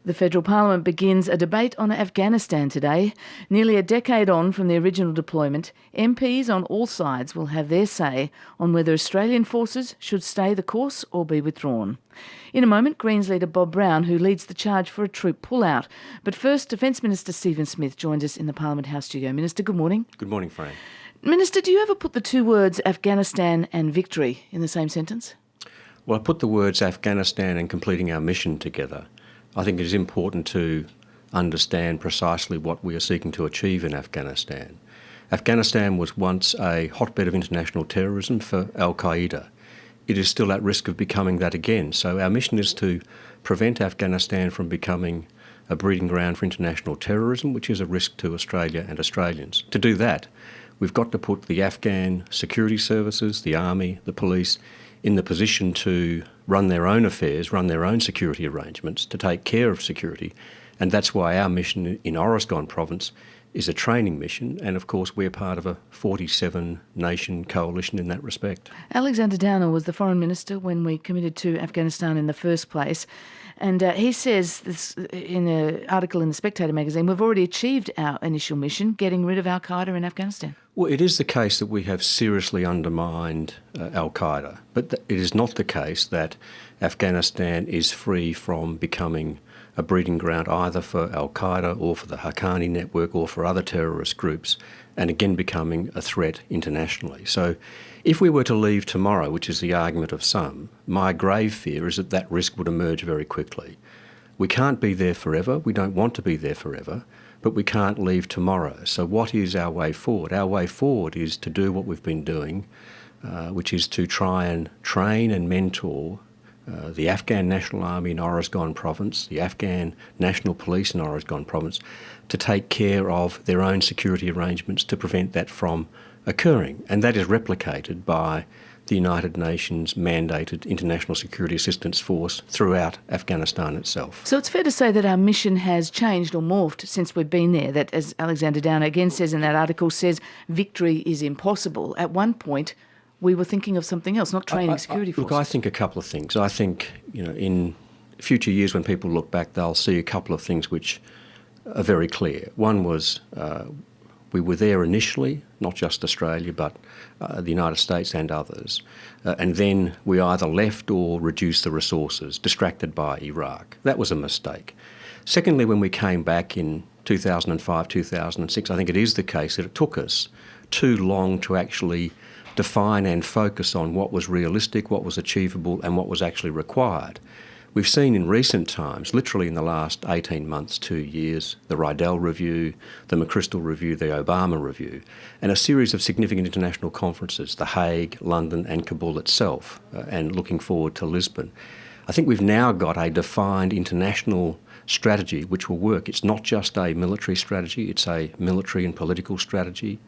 The federal parliament begins a debate on Afghanistan today. Nearly a decade on from the original deployment, MPs on all sides will have their say on whether Australian forces should stay the course or be withdrawn. In a moment, Greens leader Bob Brown, who leads the charge for a troop pullout. But first, Defence Minister Stephen Smith joins us in the Parliament House studio. Minister, good morning. Good morning, Fran. Minister, do you ever put the two words Afghanistan and victory in the same sentence? Well, I put the words Afghanistan and completing our mission together. I think it is important to understand precisely what we are seeking to achieve in Afghanistan. Afghanistan was once a hotbed of international terrorism for Al-Qaeda. It is still at risk of becoming that again. So our mission is to prevent Afghanistan from becoming a breeding ground for international terrorism, which is a risk to Australia and Australians. To do that, we've got to put the Afghan security services, the army, the police, in the position to run their own affairs, run their own security arrangements, to take care of security. And that's why our mission in Oresgon province is a training mission. And of course, we're part of a 47-nation coalition in that respect. Alexander Downer was the foreign minister when we committed to Afghanistan in the first place. And he says this in an article in the Spectator magazine, we've already achieved our initial mission, getting rid of Al-Qaeda in Afghanistan. Well, it is the case that we have seriously undermined Al-Qaeda, but it is not the case that Afghanistan is free from becoming a breeding ground either for Al-Qaeda or for the Haqqani network or for other terrorist groups, and again becoming a threat internationally. So if we were to leave tomorrow, which is the argument of some, my grave fear is that that risk would emerge very quickly. We can't be there forever. We don't want to be there forever, but we can't leave tomorrow. So what is our way forward? Our way forward is to do what we've been doing, which is to try and train and mentor the Afghan National Army in Oresgon province, the Afghan National Police in Oresgon province, to take care of their own security arrangements to prevent that from occurring. And that is replicated by the United Nations mandated international security assistance force throughout Afghanistan itself. So it's fair to say that our mission has changed or morphed since we've been there, that, as Alexander Downer again says in that article, says victory is impossible. At one point, we were thinking of something else, not training security forces. Look, I think a couple of things. I think, in future years when people look back, they'll see a couple of things which are very clear. One was we were there initially, not just Australia, but the United States and others. And then we either left or reduced the resources, distracted by Iraq. That was a mistake. Secondly, when we came back in 2005, 2006, I think it is the case that it took us too long to actually define and focus on what was realistic, what was achievable, and what was actually required. We've seen in recent times, literally in the last 18 months, 2 years, the Rydell Review, the McChrystal Review, the Obama Review, and a series of significant international conferences, The Hague, London and Kabul itself, and looking forward to Lisbon. I think we've now got a defined international strategy which will work. It's not just a military strategy, it's a military and political strategy.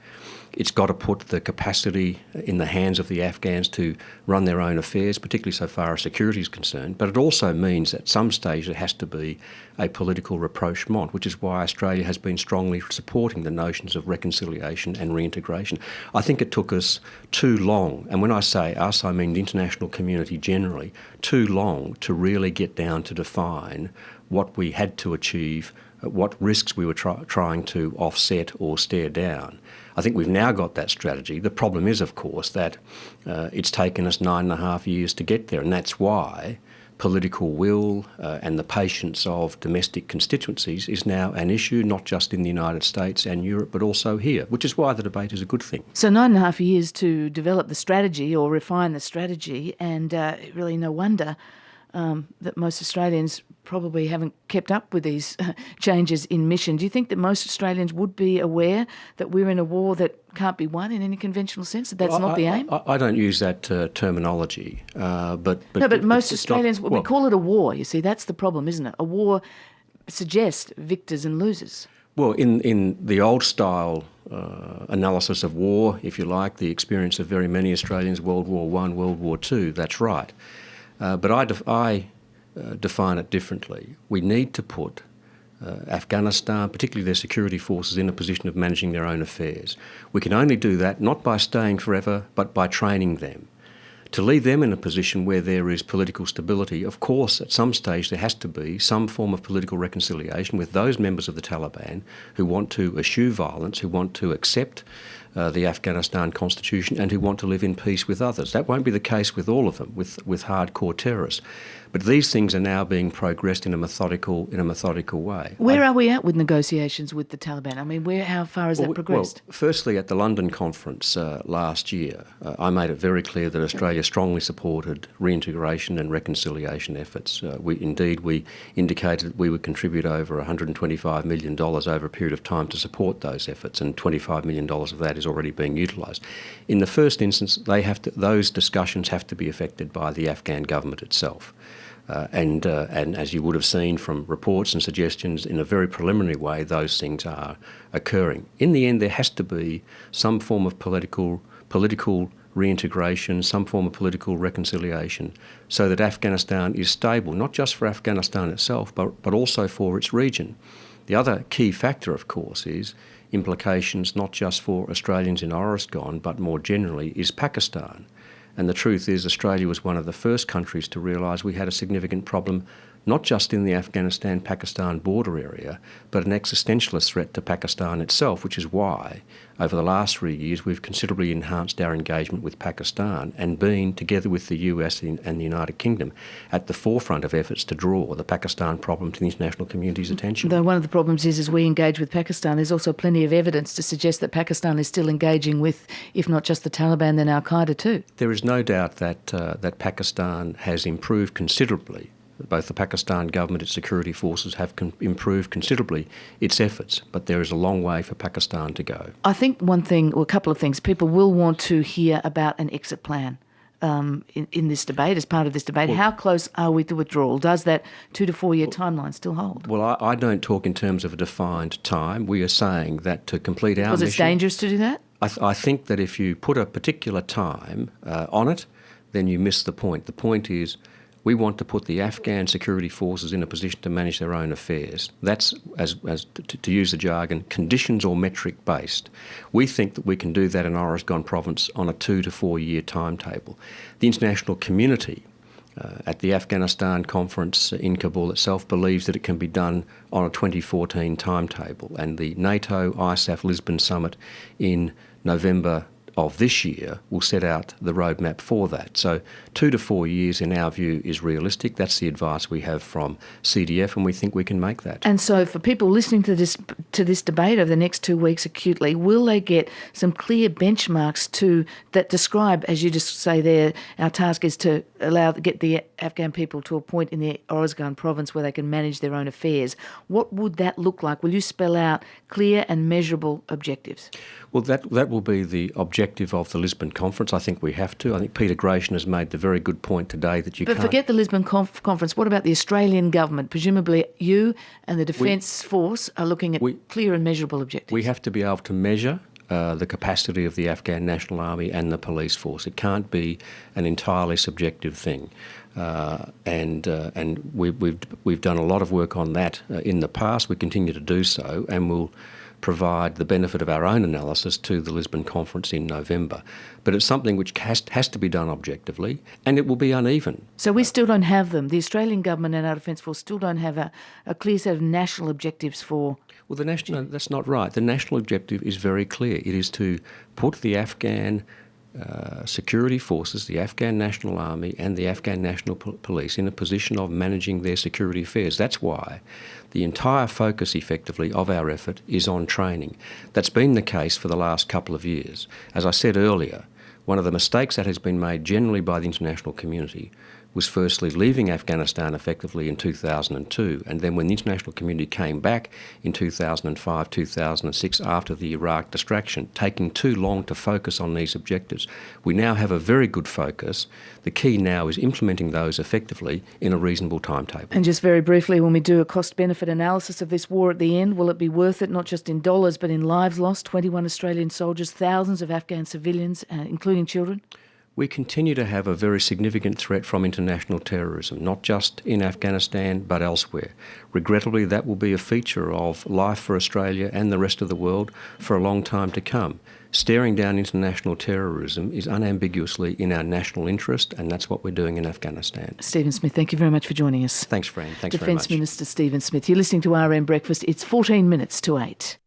It's got to put the capacity in the hands of the Afghans to run their own affairs, particularly so far as security is concerned. But it also means at some stage there has to be a political rapprochement, which is why Australia has been strongly supporting the notions of reconciliation and reintegration. I think it took us too long, and when I say us, I mean the international community generally, too long to really get down to define what we had to achieve, what risks we were trying to offset or stare down. I think we've now got that strategy. The problem is, of course, that it's taken us 9.5 years to get there, and that's why political will and the patience of domestic constituencies is now an issue, not just in the United States and Europe, but also here, which is why the debate is a good thing. So 9.5 years to develop the strategy or refine the strategy, and really no wonder that most Australians probably haven't kept up with these changes in mission. Do you think that most Australians would be aware that we're in a war that can't be won in any conventional sense, that that's not the aim? I don't use that terminology. But most Australians, we call it a war, you see, that's the problem, isn't it? A war suggests victors and losers. Well, in the old style analysis of war, if you like, the experience of very many Australians, World War I, World War II, that's right. But I define it differently. We need to put Afghanistan, particularly their security forces, in a position of managing their own affairs. We can only do that not by staying forever, but by training them. to leave them in a position where there is political stability. Of course, at some stage there has to be some form of political reconciliation with those members of the Taliban who want to eschew violence, who want to accept the Afghanistan constitution and who want to live in peace with others. That won't be the case with all of them, with hardcore terrorists. But these things are now being progressed in a methodical way. Where are we at with negotiations with the Taliban? I mean, how far has that progressed? Well, firstly, at the London conference last year, I made it very clear that Australia strongly supported reintegration and reconciliation efforts. We indicated we would contribute over $125 million over a period of time to support those efforts, and $25 million of that is already being utilised. In the first instance, those discussions have to be effected by the Afghan government itself. And as you would have seen from reports and suggestions, in a very preliminary way, those things are occurring. In the end, there has to be some form of political reintegration, some form of political reconciliation, so that Afghanistan is stable, not just for Afghanistan itself, but also for its region. The other key factor, of course, is implications not just for Australians in Oresgon, but more generally, is Pakistan. And the truth is Australia was one of the first countries to realise we had a significant problem, not just in the Afghanistan-Pakistan border area, but an existentialist threat to Pakistan itself, which is why, over the last 3 years, we've considerably enhanced our engagement with Pakistan and been, together with the US and the United Kingdom, at the forefront of efforts to draw the Pakistan problem to the international community's attention. Though one of the problems is, as we engage with Pakistan, there's also plenty of evidence to suggest that Pakistan is still engaging with, if not just the Taliban, then Al-Qaeda too. There is no doubt that Pakistan has improved considerably. Both the Pakistan government, its security forces have improved considerably its efforts, but there is a long way for Pakistan to go. I think one thing, or a couple of things, people will want to hear about an exit plan in this debate, as part of this debate. Well, how close are we to withdrawal? Does that 2 to 4 year timeline still hold? Well, I don't talk in terms of a defined time. We are saying that to complete our mission... Because it's dangerous to do that? I think that if you put a particular time on it, then you miss the point. The point is, we want to put the Afghan security forces in a position to manage their own affairs. That's, to use the jargon, conditions or metric based. We think that we can do that in Oresgon province on a 2 to 4 year timetable. The international community at the Afghanistan conference in Kabul itself believes that it can be done on a 2014 timetable, and the NATO ISAF Lisbon summit in November of this year will set out the roadmap for that. So 2 to 4 years, in our view, is realistic. That's the advice we have from CDF, and we think we can make that. And so for people listening to this debate over the next 2 weeks acutely, will they get some clear benchmarks that describe, as you just say there, our task is to get the Afghan people to a point in the Oresgon province where they can manage their own affairs? What would that look like? Will you spell out clear and measurable objectives? Well, that will be the objective of the Lisbon conference. I think we have to. I think Peter Gratian has made the very good point today that you can't... But forget the Lisbon conference. What about the Australian government? Presumably you and the Defence Force are looking at clear and measurable objectives. We have to be able to measure the capacity of the Afghan National Army and the police force. It can't be an entirely subjective thing. And we've done a lot of work on that in the past. We continue to do so, and we'll provide the benefit of our own analysis to the Lisbon conference in November. But it's something which has to be done objectively, and it will be uneven. So we still don't have them. The Australian government and our Defence Force still don't have a clear set of national objectives for... Well, that's not right. The national objective is very clear. It is to put the Afghan security forces, the Afghan National Army and the Afghan National Police in a position of managing their security affairs. That's why the entire focus, effectively, of our effort is on training. That's been the case for the last couple of years. As I said earlier, one of the mistakes that has been made generally by the international community was firstly leaving Afghanistan effectively in 2002, and then when the international community came back in 2005, 2006 after the Iraq distraction, taking too long to focus on these objectives. We now have a very good focus. The key now is implementing those effectively in a reasonable timetable. And just very briefly, when we do a cost-benefit analysis of this war at the end, will it be worth it, not just in dollars but in lives lost, 21 Australian soldiers, thousands of Afghan civilians, including children? We continue to have a very significant threat from international terrorism, not just in Afghanistan but elsewhere. Regrettably, that will be a feature of life for Australia and the rest of the world for a long time to come. staring down international terrorism is unambiguously in our national interest, and that's what we're doing in Afghanistan. Stephen Smith, thank you very much for joining us. Thanks, Fran. Thanks very much. Defence Minister Stephen Smith. You're listening to RM Breakfast. It's 14 minutes to 8.